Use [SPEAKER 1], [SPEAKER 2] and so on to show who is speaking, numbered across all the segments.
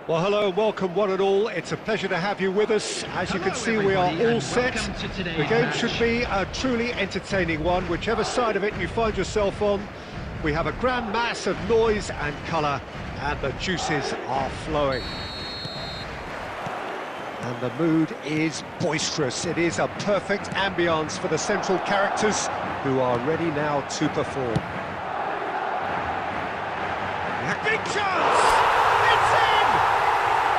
[SPEAKER 1] Well, hello and welcome one and all. It's a pleasure to have you with us. As you can see, we are all set. The game should be a truly entertaining one, whichever side of it you find yourself on. We have a grand mass of noise and colour, and the juices are flowing. And the mood is boisterous. It is a perfect ambience for the central characters, who are ready now to perform. Big chance! It's in!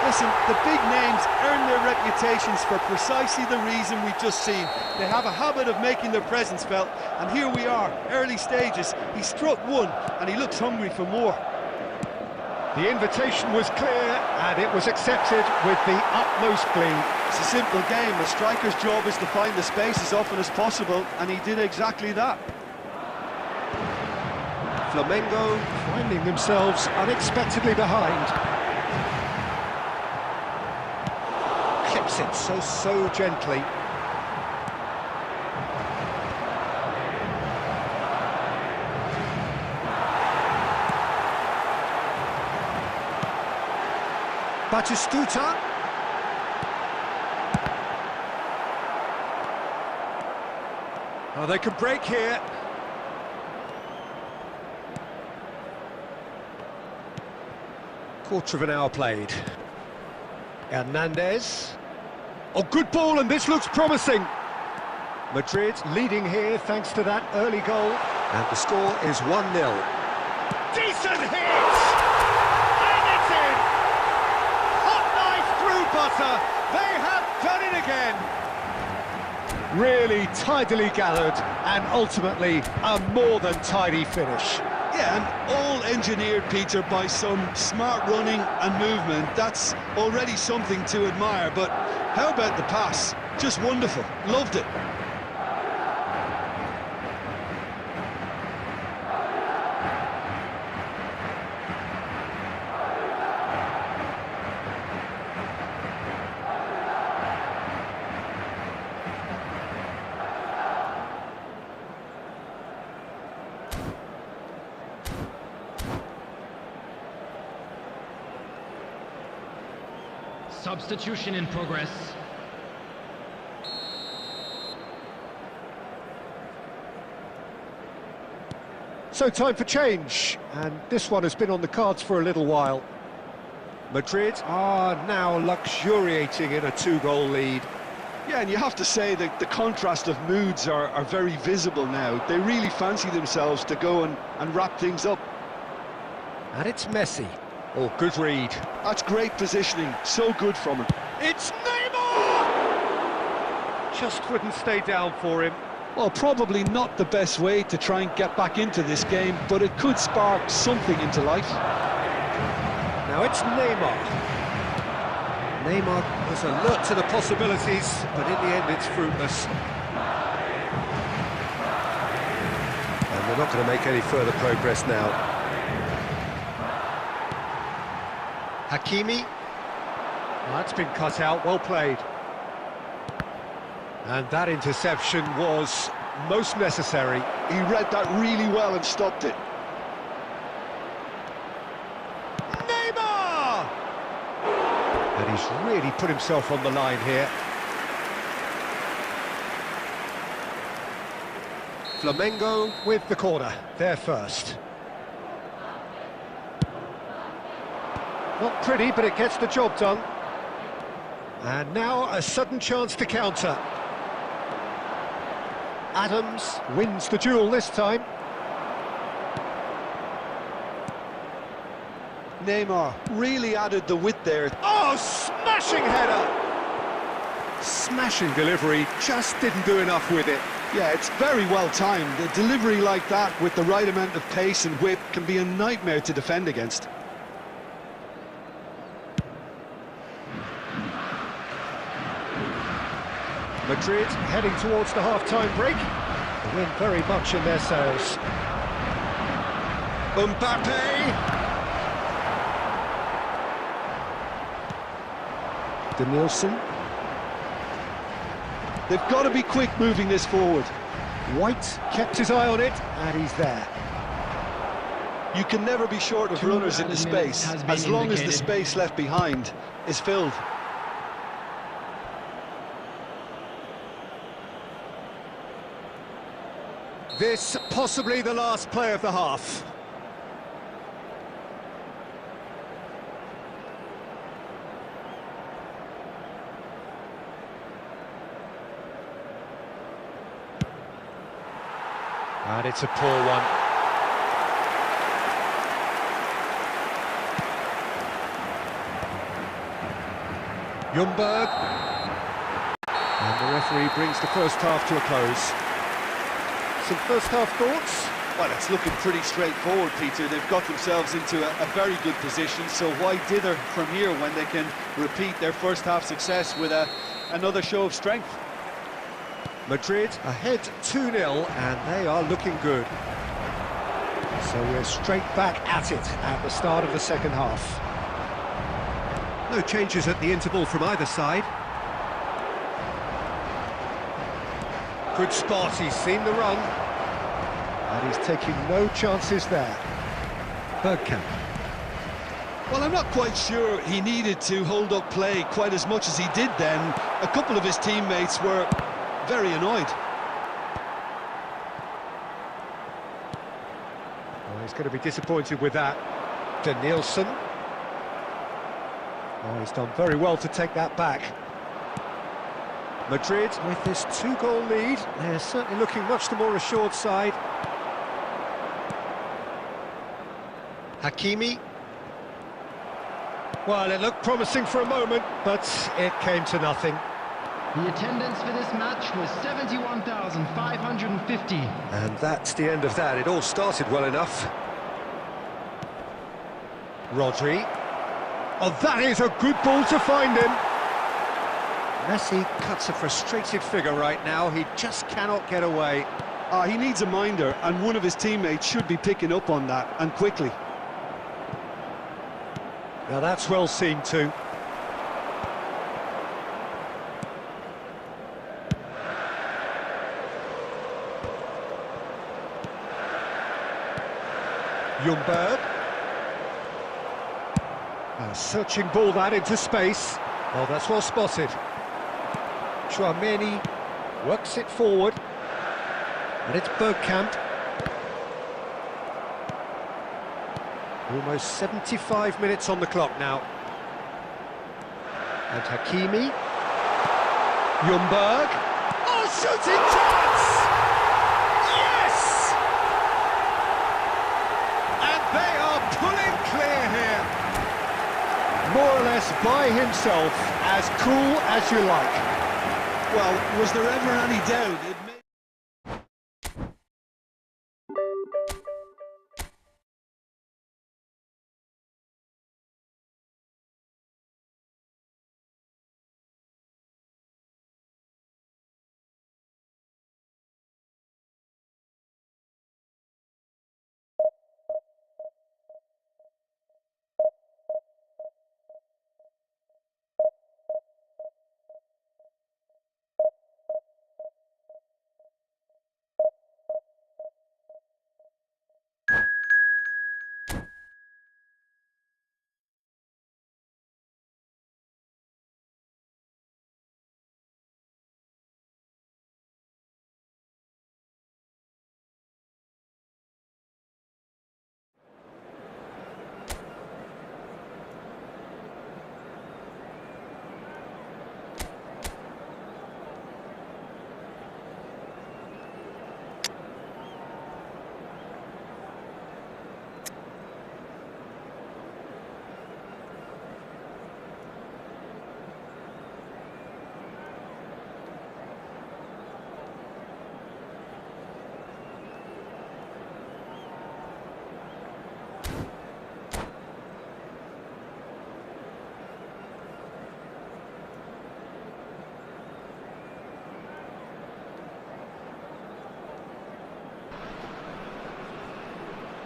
[SPEAKER 2] Listen, the big names earn their reputations for precisely the reason we've just seen. They have a habit of making their presence felt, and here we are, early stages. He struck one, and he looks hungry for more.
[SPEAKER 1] The invitation was clear, and it was accepted with the utmost glee.
[SPEAKER 2] It's a simple game. A striker's job is to find the space as often as possible, and he did exactly that.
[SPEAKER 1] Flamengo finding themselves unexpectedly behind. Clips it so gently. Batistuta. Oh, they could break here. Quarter of an hour played. Hernandez. Oh, good ball, and this looks promising. Madrid leading here thanks to that early goal. And the score is 1-0. Decent hit! And it's in! Hot knife through butter. They have done it again. Really tidily gathered, and ultimately a more than tidy finish.
[SPEAKER 2] Yeah, and all engineered, Peter, by some smart running and movement. That's already something to admire, but how about the pass? Just wonderful. Loved it.
[SPEAKER 3] Substitution in progress.
[SPEAKER 1] So time for change, and this one has been on the cards for a little while. Madrid are now luxuriating in a two-goal lead.
[SPEAKER 2] Yeah, and you have to say that the contrast of moods are very visible now. They really fancy themselves to go and wrap things up.
[SPEAKER 1] And it's Messi. Oh, good read.
[SPEAKER 2] That's great positioning, so good from him.
[SPEAKER 1] It's Neymar! Just wouldn't stay down for him.
[SPEAKER 2] Well, probably not the best way to try and get back into this game, but it could spark something into life.
[SPEAKER 1] Now it's Neymar. Neymar was alert to the possibilities, but in the end it's fruitless. And they're not going to make any further progress now. Hakimi. Well, that's been cut out, well played. And that interception was most necessary.
[SPEAKER 2] He read that really well and stopped it.
[SPEAKER 1] Neymar! And he's really put himself on the line here. Flamengo with the corner, they're first. Not pretty, but it gets the job done. And now a sudden chance to counter. Adams wins the duel this time.
[SPEAKER 2] Neymar really added the width there.
[SPEAKER 1] Oh, smashing header! Smashing delivery, just didn't do enough with it.
[SPEAKER 2] Yeah, it's very well timed. A delivery like that with the right amount of pace and whip can be a nightmare to defend against.
[SPEAKER 1] Madrid heading towards the half-time break. The wind very much in their sails. Mbappe! Danielson.
[SPEAKER 2] They've got to be quick moving this forward.
[SPEAKER 1] White kept his eye on it, and he's there.
[SPEAKER 2] You can never be short of runners in the space, as long as the space left behind is filled.
[SPEAKER 1] This possibly the last play of the half. And it's a poor one. Ljungberg. And the referee brings the first half to a close. Some first half thoughts?
[SPEAKER 2] Well, it's looking pretty straightforward, Peter. They've got themselves into a very good position, so why dither from here when they can repeat their first half success with another show of strength?
[SPEAKER 1] Madrid ahead 2-0, and they are looking good. So we're straight back at it at the start of the second half. No changes at the interval from either side. Good spot, he's seen the run. And he's taking no chances there. Bergkamp.
[SPEAKER 2] Well, I'm not quite sure he needed to hold up play quite as much as he did then. A couple of his teammates were very annoyed.
[SPEAKER 1] Oh, he's going to be disappointed with that. Danielson. Oh, he's done very well to take that back. Madrid, with this 2-goal lead, they're certainly looking much the more assured side. Hakimi. Well, it looked promising for a moment, but it came to nothing.
[SPEAKER 3] The attendance for this match was 71,550.
[SPEAKER 1] And that's the end of that. It all started well enough. Rodri. Oh, that is a good ball to find him. Messi cuts a frustrated figure right now. He just cannot get away.
[SPEAKER 2] He needs a minder, and one of his teammates should be picking up on that, and quickly.
[SPEAKER 1] Now that's well seen too. Ljungberg. A searching ball that into space. Oh, that's well spotted. Chouameni works it forward. And it's Bergkamp. Almost 75 minutes on the clock now. And Hakimi. Ljungberg. Oh, shooting chance! Yes! And they are pulling clear here. More or less by himself, as cool as you like.
[SPEAKER 2] Well, was there ever any doubt?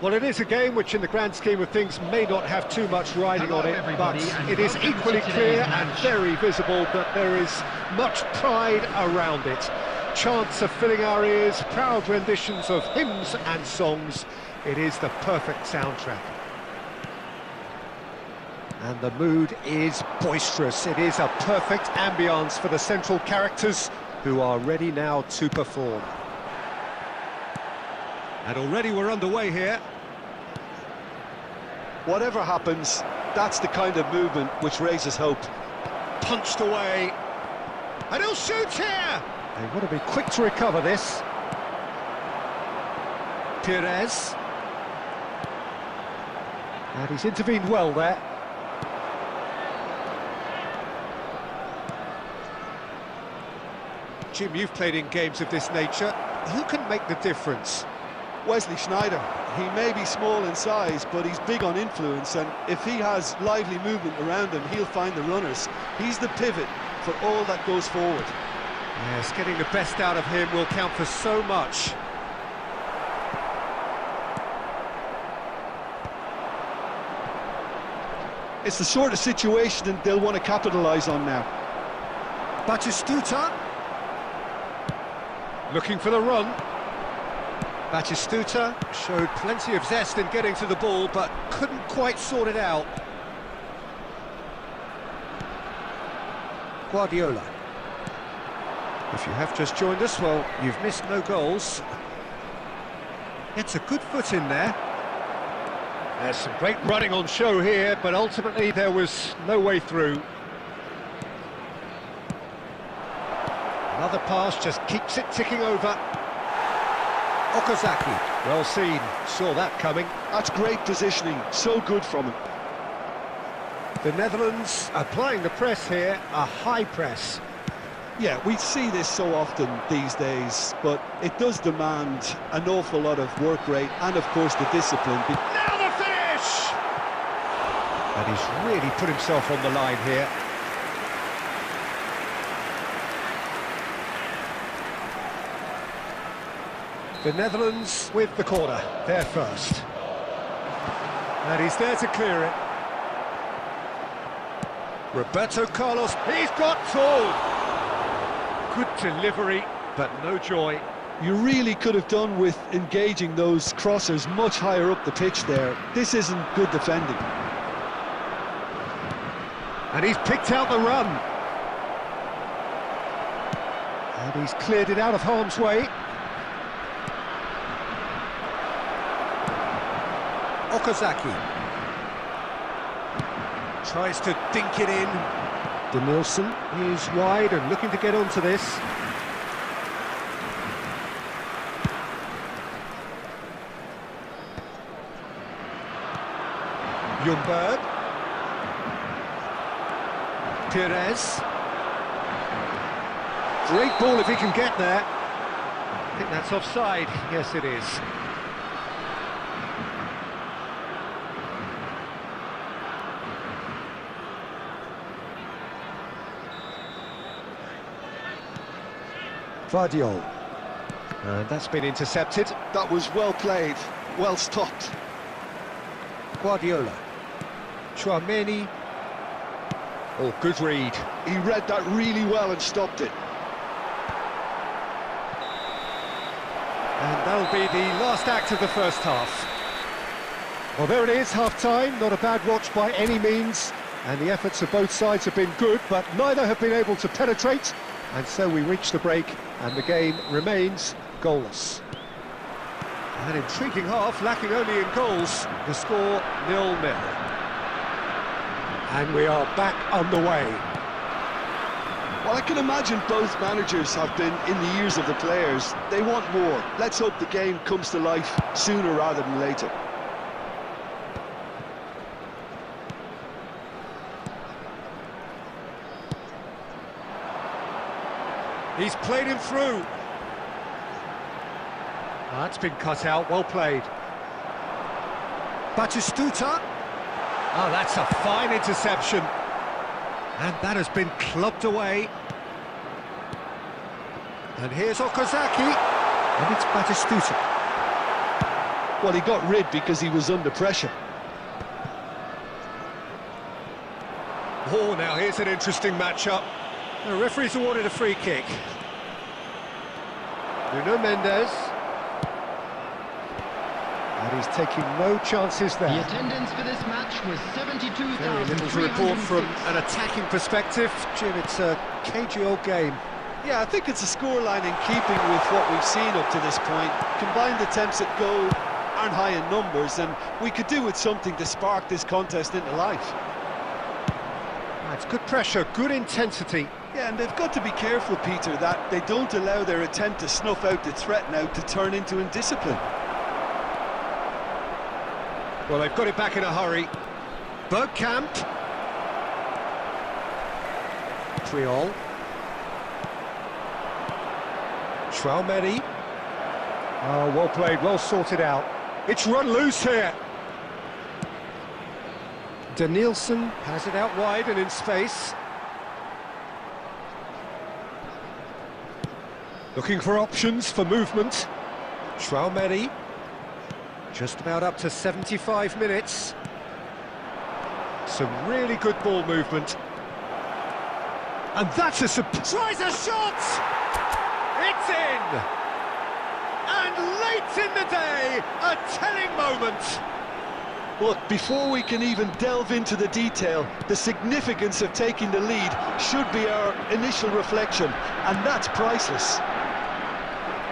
[SPEAKER 1] Well, it is a game which in the grand scheme of things may not have too much riding on it, but it is equally clear and very visible that there is much pride around it. chants are filling our ears, proud renditions of hymns and songs. It is the perfect soundtrack. And the mood is boisterous. It is a perfect ambience for the central characters who are ready now to perform. And already we're underway here.
[SPEAKER 2] Whatever happens, that's the kind of movement which raises hope.
[SPEAKER 1] Punched away. And he'll shoot here! They want to be quick to recover this. Perez. And he's intervened well there. Jim, you've played in games of this nature. Who can make the difference?
[SPEAKER 2] Wesley Sneijder. He may be small in size, but he's big on influence, and if he has lively movement around him, he'll find the runners. He's the pivot for all that goes forward.
[SPEAKER 1] Yes, getting the best out of him will count for so much.
[SPEAKER 2] It's the sort of situation that they'll want to capitalise on now.
[SPEAKER 1] Batistuta. Looking for the run. Batistuta showed plenty of zest in getting to the ball, but couldn't quite sort it out. Guardiola. If you have just joined us, well, you've missed no goals. It's a good foot in there. There's some great running on show here, but ultimately there was no way through. Another pass just keeps it ticking over. Okazaki, well seen, saw that coming.
[SPEAKER 2] That's great positioning, so good from him.
[SPEAKER 1] The Netherlands applying the press here, a high press.
[SPEAKER 2] Yeah, we see this so often these days, but it does demand an awful lot of work rate and, of course, the discipline.
[SPEAKER 1] Now the finish! And he's really put himself on the line here. The Netherlands with the corner, they're first. And he's there to clear it. Roberto Carlos, he's got two! Good delivery, but no joy.
[SPEAKER 2] You really could have done with engaging those crossers much higher up the pitch there. This isn't good defending.
[SPEAKER 1] And he's picked out the run. And he's cleared it out of harm's way. Okazaki tries to dink it in. Denilson is wide and looking to get onto this. Ljungberg. Perez. Great ball if he can get there. I think that's offside. Yes, it is. Vardiol. And that's been intercepted.
[SPEAKER 2] That was well played, well stopped.
[SPEAKER 1] Guardiola. Chouameni. Oh, good read.
[SPEAKER 2] He read that really well and stopped it.
[SPEAKER 1] And that'll be the last act of the first half. Well, there it is, half-time. Not a bad watch by any means. And the efforts of both sides have been good, but neither have been able to penetrate. And so we reach the break, and the game remains goalless. An intriguing half, lacking only in goals. The score 0-0. And we are back underway.
[SPEAKER 2] Well, I can imagine both managers have been in the ears of the players. They want more. Let's hope the game comes to life sooner rather than later.
[SPEAKER 1] He's played him through. That's been cut out, well played. Batistuta. Oh, that's a fine interception. And that has been clubbed away. And here's Okazaki. And it's Batistuta.
[SPEAKER 2] Well, he got rid because he was under pressure.
[SPEAKER 1] Oh, now here's an interesting matchup. The referee's awarded a free kick. Nuno Mendes. And he's taking no chances there.
[SPEAKER 3] The attendance for this match was
[SPEAKER 1] Very little to report from
[SPEAKER 3] 72,306.
[SPEAKER 1] an attacking perspective. Jim, it's a cagey old game.
[SPEAKER 2] Yeah, I think it's a scoreline in keeping with what we've seen up to this point. Combined attempts at goal aren't high in numbers, and we could do with something to spark this contest into life.
[SPEAKER 1] It's good pressure, good intensity.
[SPEAKER 2] Yeah, and they've got to be careful, Peter, that they don't allow their attempt to snuff out the threat now to turn into indiscipline.
[SPEAKER 1] Well, they've got it back in a hurry. Bergkamp. Triol. Traumedi. Oh, well played, well sorted out. It's run loose here. Danielson has it out wide and in space. Looking for options for movement. Traumedi. Just about up to 75 minutes. Some really good ball movement. And that's a surprise, a shot! It's in! And late in the day, a telling moment.
[SPEAKER 2] Look, before we can even delve into the detail, the significance of taking the lead should be our initial reflection, and that's priceless.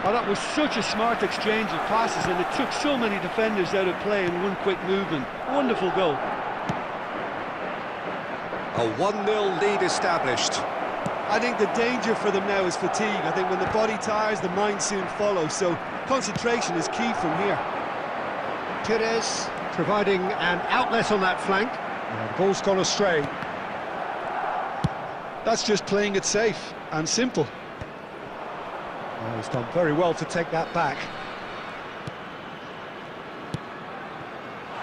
[SPEAKER 2] Oh, that was such a smart exchange of passes, and it took so many defenders out of play in one quick movement. Wonderful goal.
[SPEAKER 1] A 1-0 lead established.
[SPEAKER 2] I think the danger for them now is fatigue. I think when the body tires, the mind soon follows, so concentration is key from here.
[SPEAKER 1] Pires providing an outlet on that flank. And the ball's gone astray.
[SPEAKER 2] That's just playing it safe and simple.
[SPEAKER 1] Oh, he's done very well to take that back.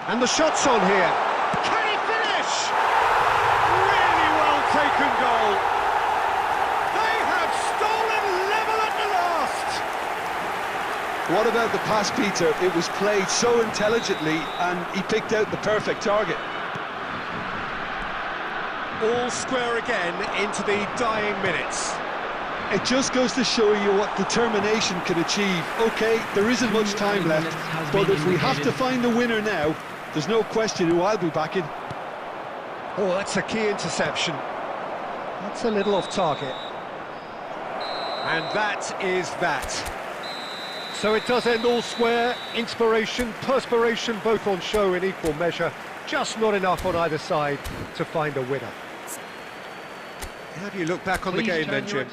[SPEAKER 1] And the shot's on here. Can he finish? Really well taken goal. They have stolen level at the last.
[SPEAKER 2] What about the pass, Peter? It was played so intelligently and he picked out the perfect target.
[SPEAKER 1] All square again into the dying minutes.
[SPEAKER 2] It just goes to show you what determination can achieve. OK, there isn't much time left, but if we have to find the winner now, there's no question who I'll be backing.
[SPEAKER 1] Oh, that's a key interception. That's a little off target. And that is that. So it does end all square. Inspiration, perspiration, both on show in equal measure. Just not enough on either side to find a winner. How do you look back on the game then, Jim?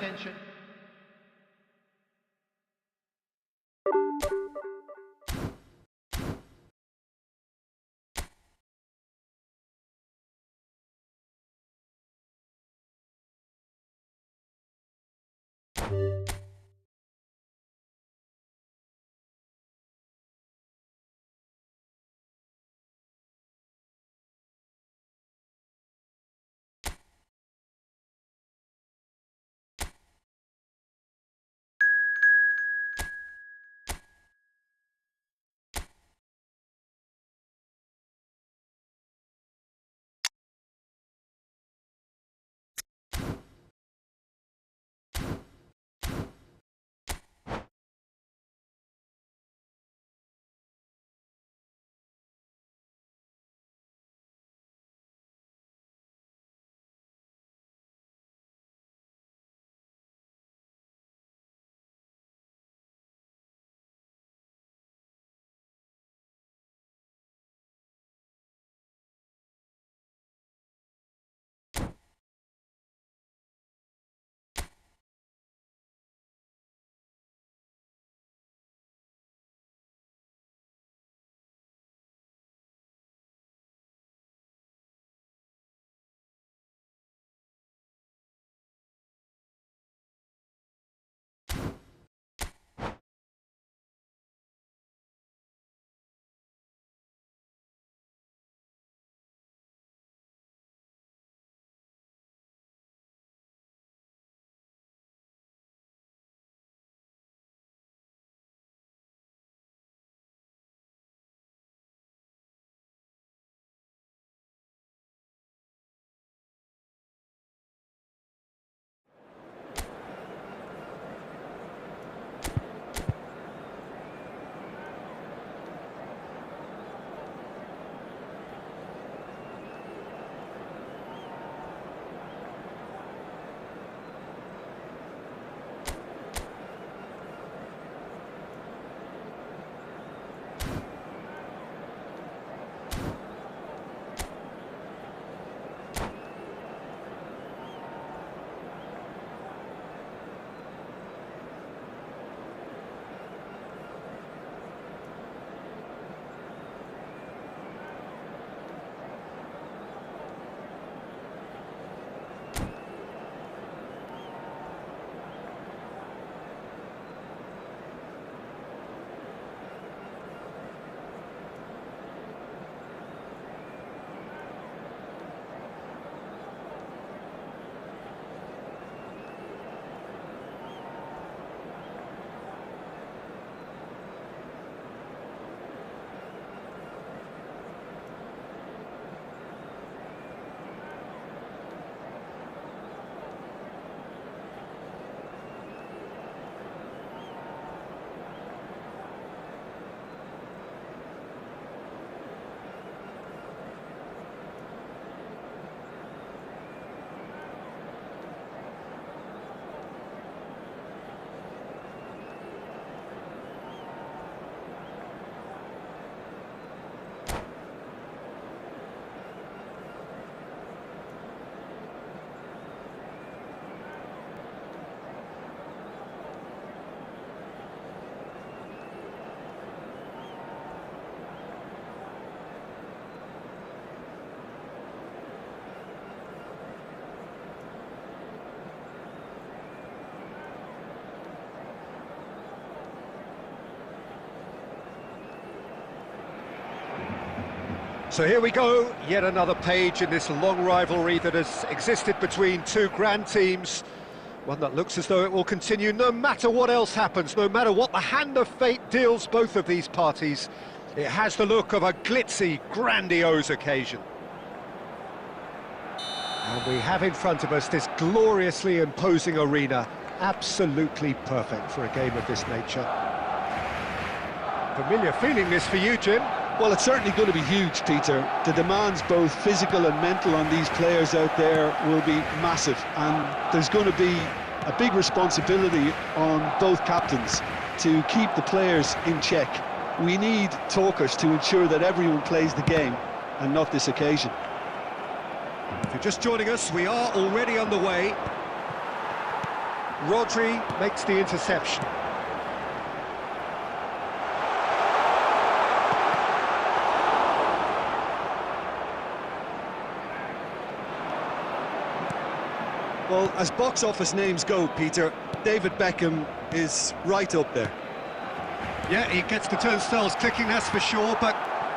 [SPEAKER 1] So here we go, yet another page in this long rivalry that has existed between two grand teams. One that looks as though it will continue no matter what else happens, no matter what the hand of fate deals both of these parties. It has the look of a glitzy, grandiose occasion. And we have in front of us this gloriously imposing arena, absolutely perfect for a game of this nature. Familiar feeling this for you, Jim?
[SPEAKER 2] Well, it's certainly going to be huge, Peter. The demands, both physical and mental, on these players out there will be massive, and there's going to be a big responsibility on both captains to keep the players in check. We need talkers to ensure that everyone plays the game, and not this occasion.
[SPEAKER 1] If you're just joining us, we are already underway. Rodri makes the interception.
[SPEAKER 2] Well, as box office names go, Peter, David Beckham is right up there.
[SPEAKER 1] Yeah, he gets the turnstiles clicking, that's for sure, but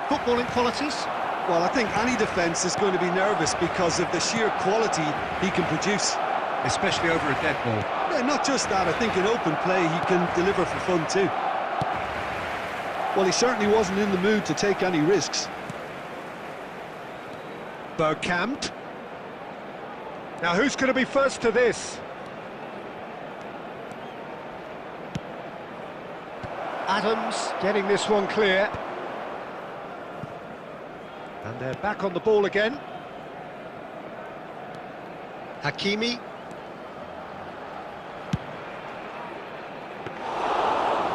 [SPEAKER 1] footballing qualities?
[SPEAKER 2] Well, I think any defence is going to be nervous because of the sheer quality he can produce.
[SPEAKER 1] Especially over a dead ball.
[SPEAKER 2] Yeah, not just that, I think in open play he can deliver for fun too. Well, he certainly wasn't in the mood to take any risks.
[SPEAKER 1] Bergkamp. Now who's going to be first to this? Adams getting this one clear. And they're back on the ball again. Hakimi.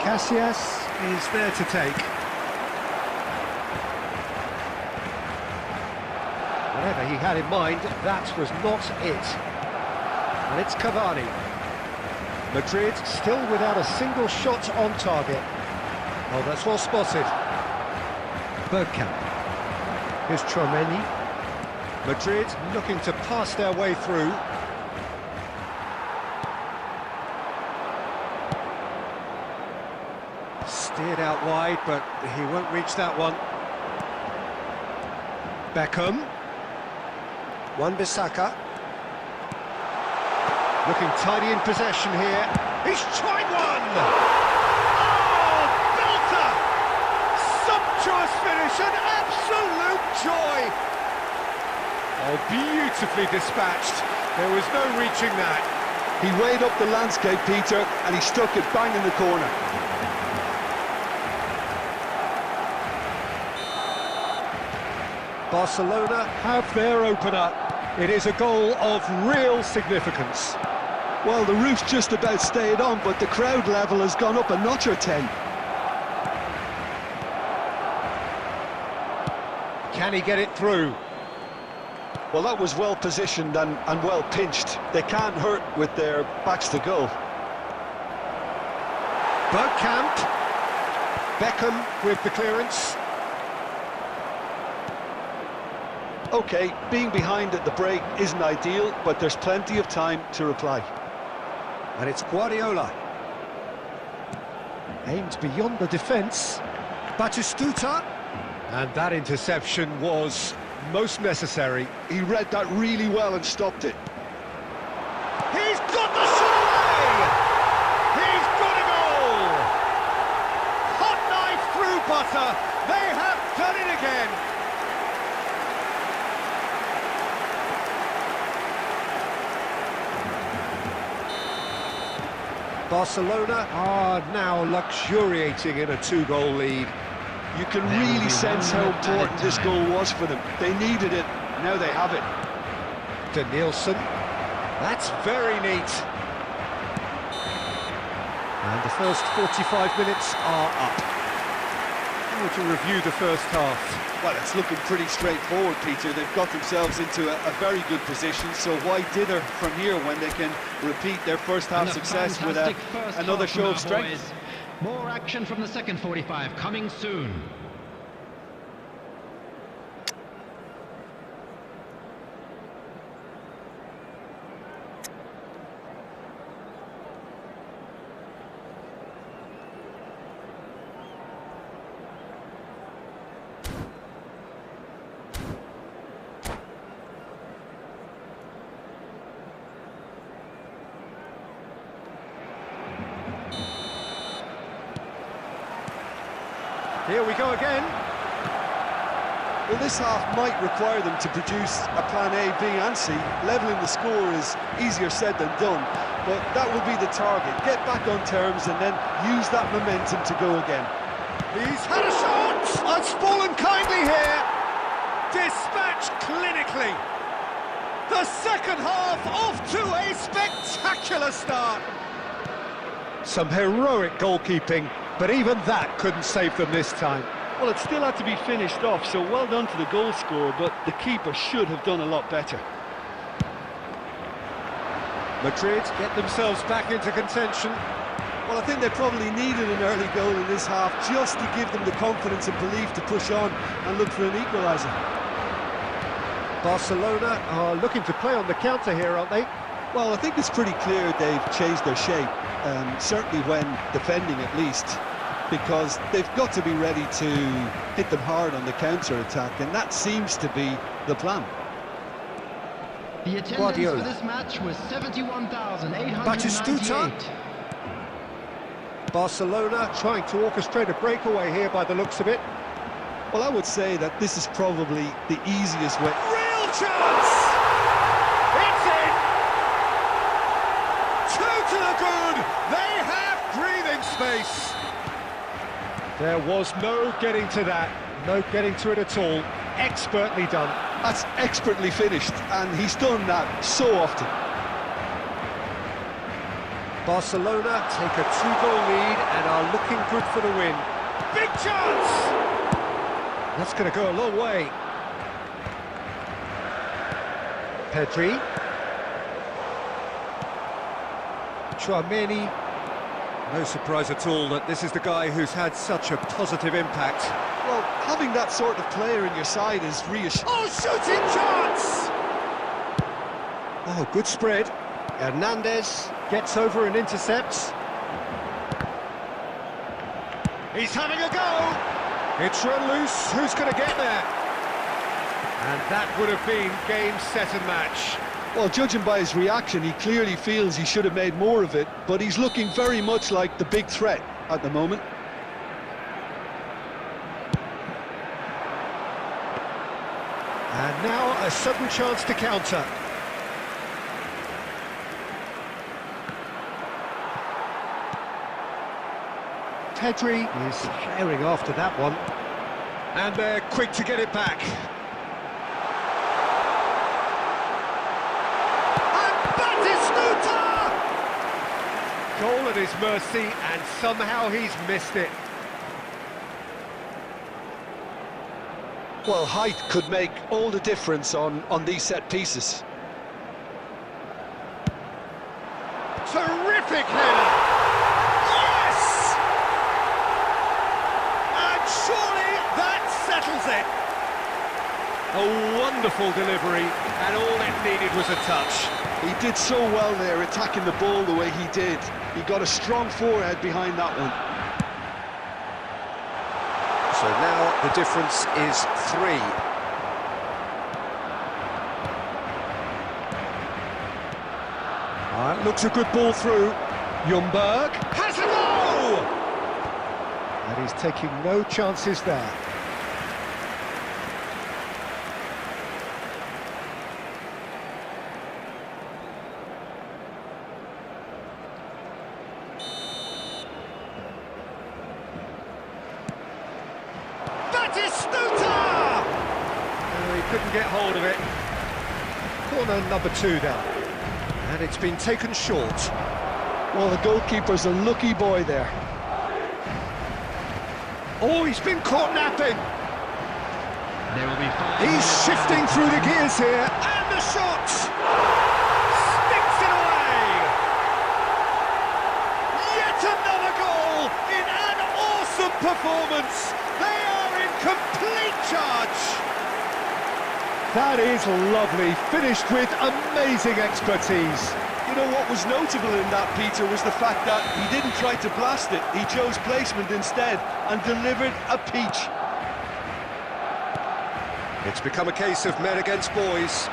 [SPEAKER 1] Casillas is there to take. Whatever he had in mind, that was not it. And it's Cavani. Madrid still without a single shot on target. Oh, that's well spotted. Bergkamp. Here's Tchouaméni. Madrid looking to pass their way through. Steered out wide, but he won't reach that one. Beckham. Wan-Bissaka. Looking tidy in possession here. He's tried one! Oh, belter! Sumptuous finish, an absolute joy! Oh, beautifully dispatched. There was no reaching that.
[SPEAKER 2] He weighed up the landscape, Peter, and he stuck it bang in the corner.
[SPEAKER 1] Barcelona have their opener. It is a goal of real significance.
[SPEAKER 2] Well, the roof's just about stayed on, but the crowd level has gone up a notch or 10.
[SPEAKER 1] Can he get it through?
[SPEAKER 2] Well, that was well positioned and well pinched. They can't hurt with their backs to goal.
[SPEAKER 1] Bergkamp. Beckham with the clearance.
[SPEAKER 2] OK, being behind at the break isn't ideal, but there's plenty of time to reply.
[SPEAKER 1] And it's Guardiola. Aimed beyond the defence. Batistuta. And that interception was most necessary.
[SPEAKER 2] He read that really well and stopped it.
[SPEAKER 1] He's got the shot away! He's got a goal! Hot knife through butter. They have done it again. Barcelona are now luxuriating in a two-goal lead.
[SPEAKER 2] You can really sense how important this goal was for them. They needed it, now they have it.
[SPEAKER 1] Danielson, that's very neat. And the first 45 minutes are up. How would you review the first half?
[SPEAKER 2] Well, it's looking pretty straightforward, Peter. They've got themselves into a very good position, so why dither from here when they can repeat their first half success with another show of strength?
[SPEAKER 3] Boys. More action from the second 45 coming soon.
[SPEAKER 1] Here we go again.
[SPEAKER 2] Well, this half might require them to produce a plan A, B and C. Levelling the score is easier said than done, but that will be the target. Get back on terms and then use that momentum to go again.
[SPEAKER 1] He's had a shot! It's fallen kindly here. Dispatched clinically. The second half off to a spectacular start. Some heroic goalkeeping, but even that couldn't save them this time.
[SPEAKER 2] Well, it still had to be finished off, so well done to the goal scorer, but the keeper should have done a lot better.
[SPEAKER 1] Madrid get themselves back into contention.
[SPEAKER 2] Well, I think they probably needed an early goal in this half just to give them the confidence and belief to push on and look for an equaliser.
[SPEAKER 1] Barcelona are looking to play on the counter here, aren't they?
[SPEAKER 2] Well, I think it's pretty clear they've changed their shape, certainly when defending at least, because they've got to be ready to hit them hard on the counter-attack, and that seems to be the plan.
[SPEAKER 3] The attendance
[SPEAKER 1] Guardiola.
[SPEAKER 3] for this match was 71,898.
[SPEAKER 1] Batistuta. Barcelona trying to orchestrate a breakaway here by the looks of it.
[SPEAKER 2] Well, I would say that this is probably the easiest way.
[SPEAKER 1] Real chance! It's in! Two to the good! They have breathing space! There was no getting to that, no getting to it at all. Expertly done.
[SPEAKER 2] That's expertly finished, and he's done that so often.
[SPEAKER 1] Barcelona take a 2-goal lead and are looking good for the win. Big chance! That's going to go a long way. Pedri. Tchouaméni. No surprise at all that this is the guy who's had such a positive impact.
[SPEAKER 2] Well, having that sort of player in your side is reassuring.
[SPEAKER 1] Oh, shooting chance! Oh, good spread. Hernandez gets over and intercepts. He's having a go! It's run loose, who's going to get there? And that would have been game, set and match.
[SPEAKER 2] Well, judging by his reaction, he clearly feels he should have made more of it, but he's looking very much like the big threat at the moment.
[SPEAKER 1] And now a sudden chance to counter. Pedri is flaring after that one. And they're quick to get it back. Goal at his mercy, and somehow he's missed it.
[SPEAKER 2] Well, height could make all the difference on these set pieces.
[SPEAKER 1] Terrific header! Yes! And surely that settles it. A wonderful delivery, and all it needed was a touch.
[SPEAKER 2] He did so well there, attacking the ball the way he did. He got a strong forehead behind that one.
[SPEAKER 1] So now the difference is 3. Looks a good ball through. Ljungberg has a goal! And he's taking no chances there. He couldn't get hold of it. Corner number 2 down. And it's been taken short.
[SPEAKER 2] Well, the goalkeeper's a lucky boy there.
[SPEAKER 1] Oh, he's been caught napping.
[SPEAKER 3] There will be 5
[SPEAKER 1] He's shifting through the gears here. And the shot! Sticks it away! Yet another goal in an awesome performance. They are in complete charge. That is lovely, finished with amazing expertise.
[SPEAKER 2] You know, what was notable in that, Peter, was the fact that he didn't try to blast it. He chose placement instead and delivered a peach.
[SPEAKER 1] It's become a case of men against boys.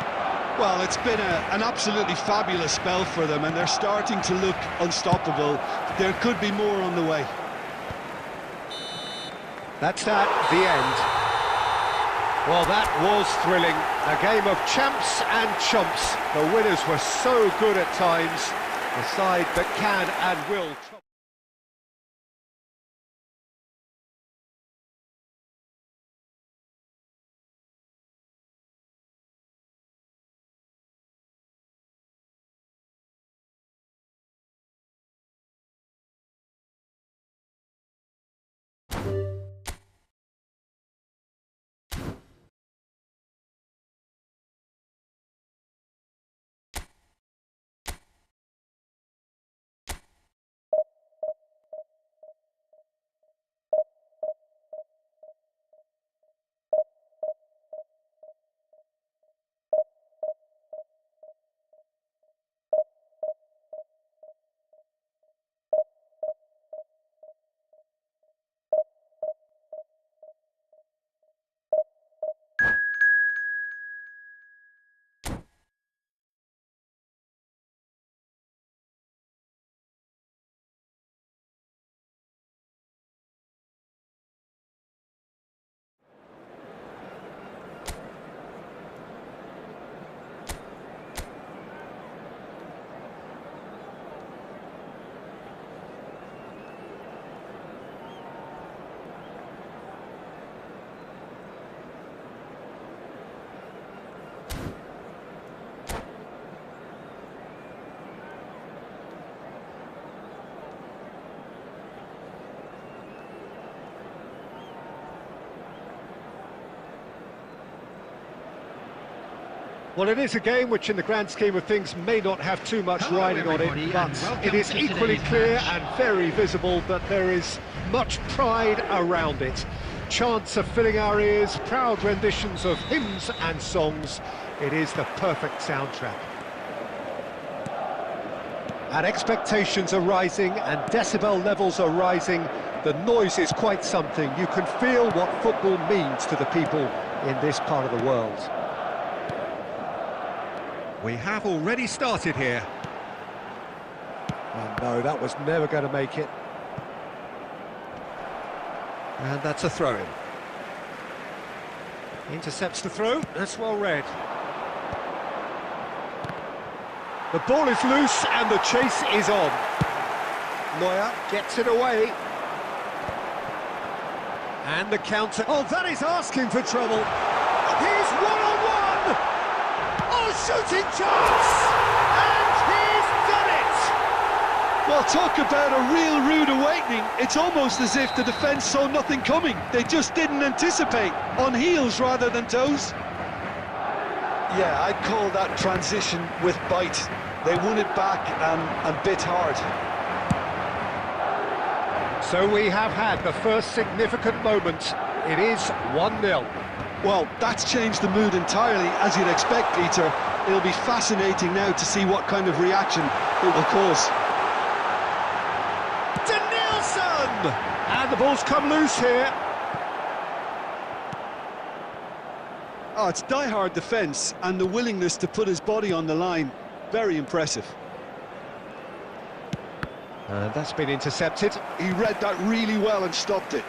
[SPEAKER 2] Well, it's been an absolutely fabulous spell for them, and they're starting to look unstoppable. There could be more on the way.
[SPEAKER 1] That's at the end. Well, that was thrilling. A game of champs and chumps. The winners were so good at times. The side that can and will... Well, it is a game which, in the grand scheme of things, may not have too much riding on it, but it is equally clear and very visible that there is much pride around it. Chants are filling our ears, proud renditions of hymns and songs. It is the perfect soundtrack. And expectations are rising and decibel levels are rising. The noise is quite something. You can feel what football means to the people in this part of the world. We have already started here. Oh no, that was never going to make it. And that's a throw-in. Intercepts the throw, that's well read. The ball is loose and the chase is on. Neuer gets it away. And the counter. Oh, that is asking for trouble. He's one-on-one! Oh, shooting chance! And he's done it!
[SPEAKER 2] Well, talk about a real rude awakening. It's almost as if the defence saw nothing coming. They just didn't anticipate. On heels rather than toes. Yeah, I'd call that transition with bite. They won it back and bit hard.
[SPEAKER 1] So we have had the first significant moment. It is 1-0.
[SPEAKER 2] Well, that's changed the mood entirely, as you'd expect, Peter. It'll be fascinating now to see what kind of reaction it will cause.
[SPEAKER 1] Danielson! And the ball's come loose here.
[SPEAKER 2] Oh, it's die-hard defence and the willingness to put his body on the line. Very impressive.
[SPEAKER 1] And that's been intercepted.
[SPEAKER 2] He read that really well and stopped it.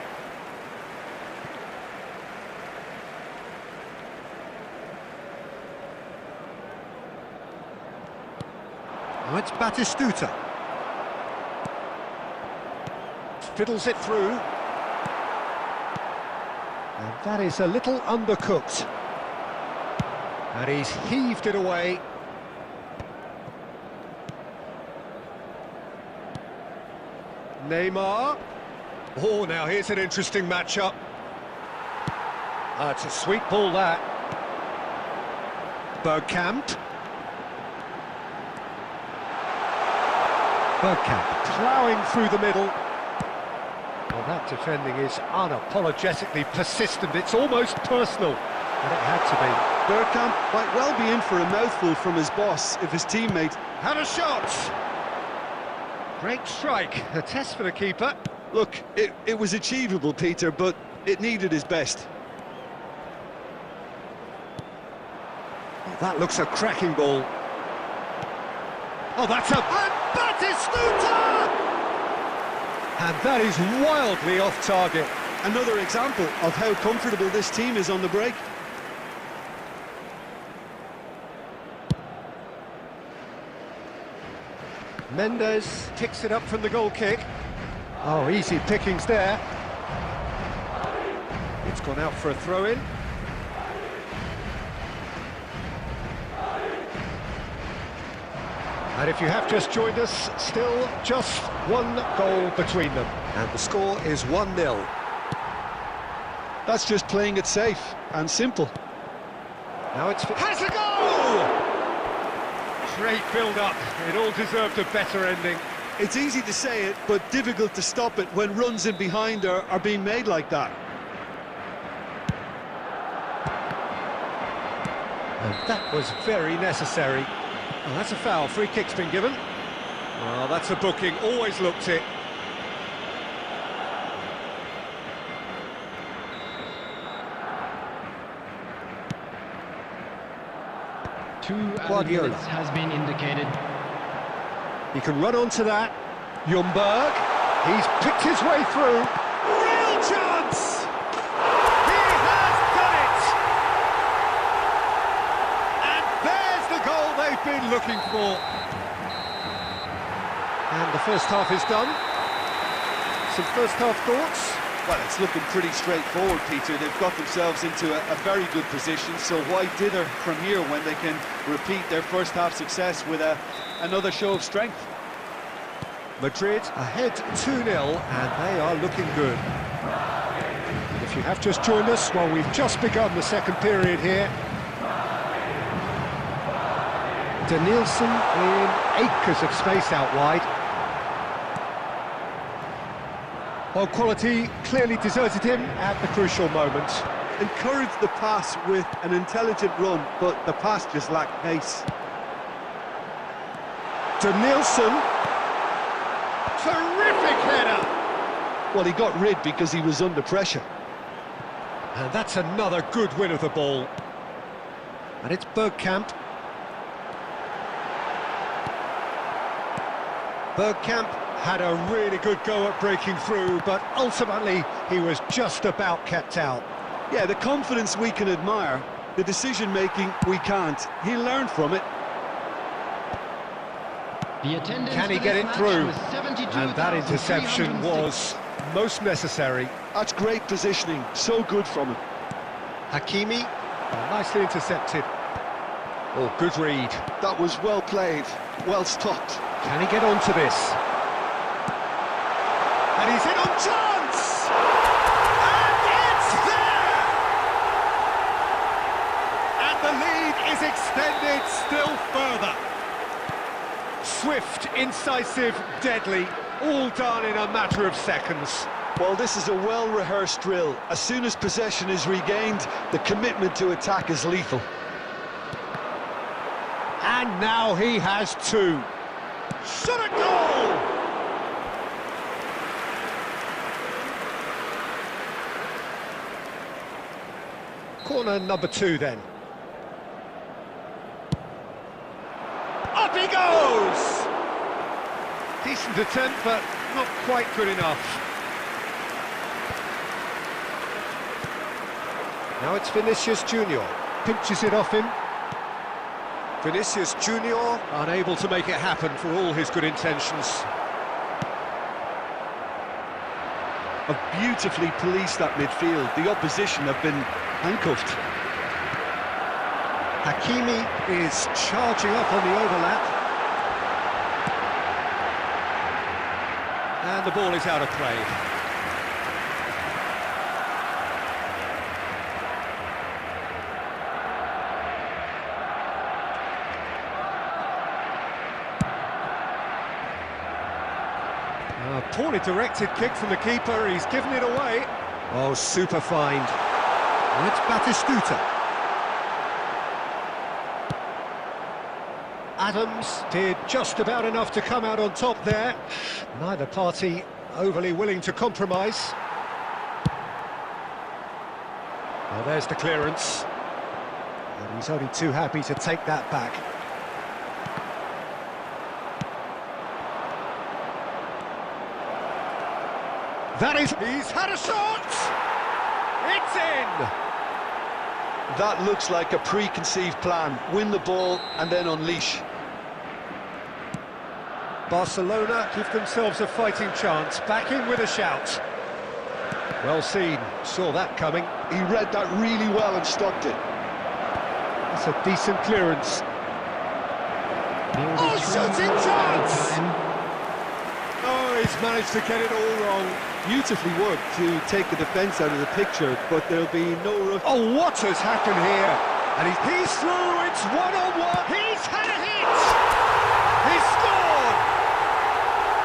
[SPEAKER 1] Now it's Batistuta. Fiddles it through. And that is a little undercooked. And he's heaved it away. Neymar. Oh, now here's an interesting matchup. It's a sweet ball, that. Bergkamp. Bergkamp ploughing through the middle. Well, that defending is unapologetically persistent. It's almost personal, and it had to be.
[SPEAKER 2] Bergkamp might well be in for a mouthful from his boss if his teammate
[SPEAKER 1] had a shot. Great strike, a test for the keeper.
[SPEAKER 2] Look, it was achievable, Peter, but it needed his best.
[SPEAKER 1] Oh, that looks a cracking ball. Oh, that's a... And Batistuta! And that is wildly off target.
[SPEAKER 2] Another example of how comfortable this team is on the break.
[SPEAKER 1] Mendes picks it up from the goal kick. Oh, easy pickings there. It's gone out for a throw-in. And if you have just joined us, still just one goal between them. And the score is 1-0.
[SPEAKER 2] That's just playing it safe and simple.
[SPEAKER 1] Now it's... Has a goal! Great build-up. It all deserved a better ending.
[SPEAKER 2] It's easy to say it, but difficult to stop it when runs in behind are being made like that.
[SPEAKER 1] And that was very necessary. Well, that's a foul. Free kick's been given. Well, that's a booking. Always looked it.
[SPEAKER 3] Two
[SPEAKER 1] Guardiola
[SPEAKER 3] minutes has been indicated.
[SPEAKER 1] He can run onto that. Ljungberg. He's picked his way through. Real chance! He has done it! And there's the goal they've been looking for. And the first half is done. Some first half thoughts?
[SPEAKER 2] Well, it's looking pretty straightforward, Peter. They've got themselves into a very good position, so why dither from here when they can repeat their first half success with another show of strength?
[SPEAKER 1] Madrid ahead 2-0, and they are looking good. And if you have just joined us, well, we've just begun the second period here. Danielson in acres of space out wide. Well, quality clearly deserted him at the crucial moment.
[SPEAKER 2] Encouraged the pass with an intelligent run, but the pass just lacked pace.
[SPEAKER 1] Danielson. Terrific header!
[SPEAKER 2] Well, he got rid because he was under pressure.
[SPEAKER 1] And that's another good win of the ball. And it's Bergkamp. Bergkamp had a really good go at breaking through, but ultimately he was just about kept out.
[SPEAKER 2] Yeah, the confidence we can admire, the decision-making we can't. He learned from it.
[SPEAKER 1] Can he get it through? And that interception was most necessary.
[SPEAKER 2] That's great positioning, so good from him.
[SPEAKER 1] Hakimi, nicely intercepted. Oh, good read.
[SPEAKER 2] That was well played, well stopped.
[SPEAKER 1] Can he get onto this? And he's in on chance! And it's there! And the lead is extended still further. Swift, incisive, deadly, all done in a matter of seconds.
[SPEAKER 2] Well, this is a well-rehearsed drill. As soon as possession is regained, the commitment to attack is lethal.
[SPEAKER 1] And now he has two. Shot a goal! Corner number 2 then. Up he goes! Decent attempt, but not quite good enough. Now it's Vinicius Junior. Pinches it off him. Vinicius Junior unable to make it happen for all his good intentions.
[SPEAKER 2] Have beautifully policed that midfield. The opposition have been handcuffed.
[SPEAKER 1] Hakimi is charging up on the overlap. And the ball is out of play. A poorly directed kick from the keeper, he's given it away. Oh, super find. And it's Batistuta. Adams did just about enough to come out on top there. Neither party overly willing to compromise. Well, there's the clearance. And he's only too happy to take that back. That is... He's had a shot! It's in!
[SPEAKER 2] That looks like a preconceived plan. Win the ball and then unleash.
[SPEAKER 1] Barcelona give themselves a fighting chance, back in with a shout. Well seen, saw that coming.
[SPEAKER 2] He read that really well and stopped it.
[SPEAKER 1] That's a decent clearance. Oh, shooting chance! Oh, he's managed to get it all wrong.
[SPEAKER 2] Beautifully worked to take the defence out of the picture, but there'll be no rush.
[SPEAKER 1] Oh, what has happened here? And he's through, it's one-on-one. He's had a hit! He's scored!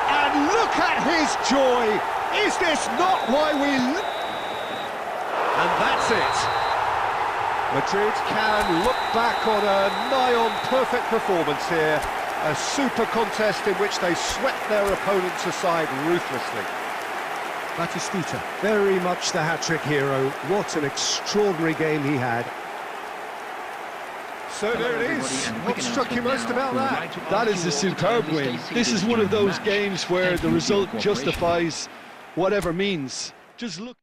[SPEAKER 1] And look at his joy! Is this not why we... And that's it. Madrid can look back on a nigh-on perfect performance here. A super contest in which they swept their opponents aside ruthlessly. Batistuta, very much the hat-trick hero. What an extraordinary game he had. So there it is. What struck you most about that?
[SPEAKER 2] That is a superb win. This is one of those games where the result justifies whatever means. Just look.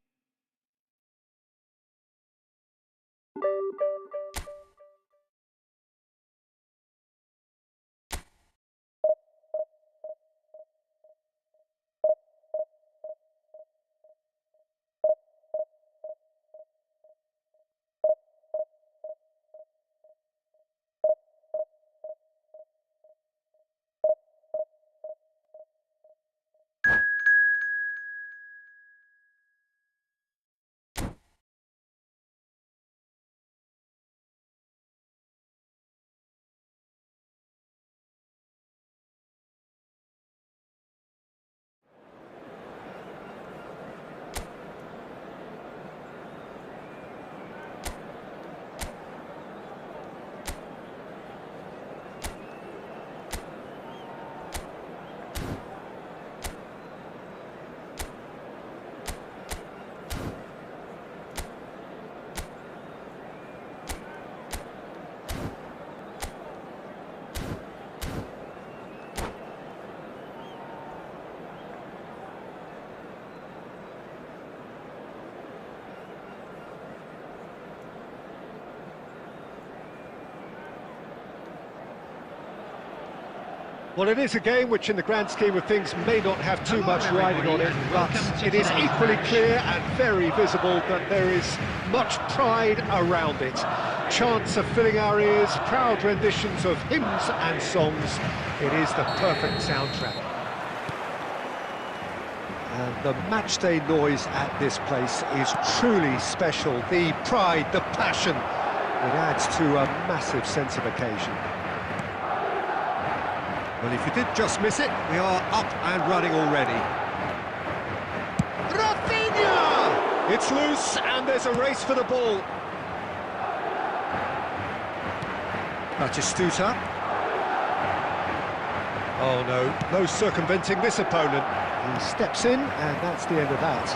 [SPEAKER 1] Well, it is a game which, in the grand scheme of things, may not have too much riding on it, but it is equally clear and very visible that there is much pride around it. Chants are filling our ears, proud renditions of hymns and songs. It is the perfect soundtrack. And the matchday noise at this place is truly special. The pride, the passion, it adds to a massive sense of occasion. Well, if you did just miss it, we are up and running already. Rafinha! It's loose, and there's a race for the ball. Batistuta. Oh, no circumventing this opponent. He steps in, and that's the end of that.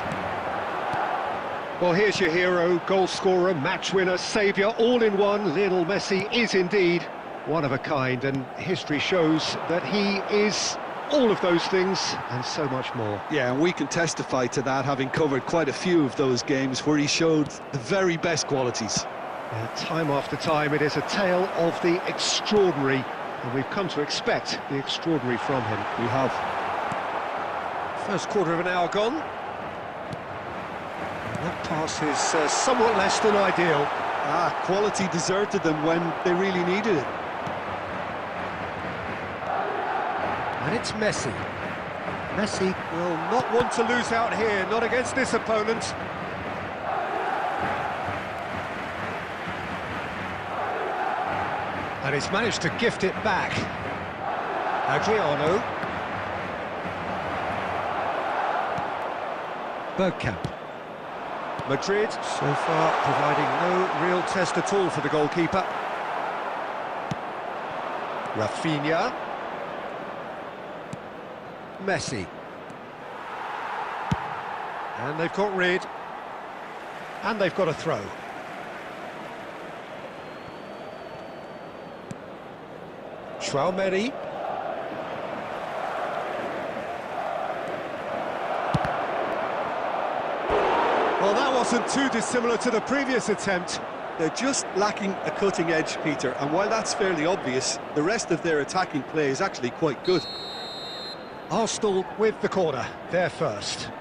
[SPEAKER 1] Well, here's your hero, goal scorer, match winner, saviour, all in one. Lionel Messi is indeed one of a kind, and history shows that he is all of those things and so much more.
[SPEAKER 2] Yeah, and we can testify to that, having covered quite a few of those games where he showed the very best qualities.
[SPEAKER 1] Time after time, it is a tale of the extraordinary, and we've come to expect the extraordinary from him.
[SPEAKER 2] We have.
[SPEAKER 1] First quarter of an hour gone. And that pass is somewhat less than ideal.
[SPEAKER 2] Quality deserted them when they really needed it.
[SPEAKER 1] And it's Messi. Messi will not want to lose out here, not against this opponent. And he's managed to gift it back. Adriano. Bergkamp. Madrid, so far, providing no real test at all for the goalkeeper. Rafinha. Messi. And they've got rid. And they've got a throw. wasn't too dissimilar to the previous attempt.
[SPEAKER 2] They're just lacking a cutting edge, Peter, and while that's fairly obvious, the rest of their attacking play is actually quite good.
[SPEAKER 1] Arsenal with the corner, they're first.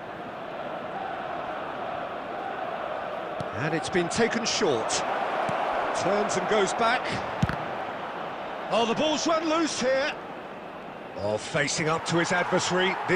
[SPEAKER 1] And it's been taken short. Turns and goes back. Oh, the ball's run loose here. Oh, facing up to his adversary.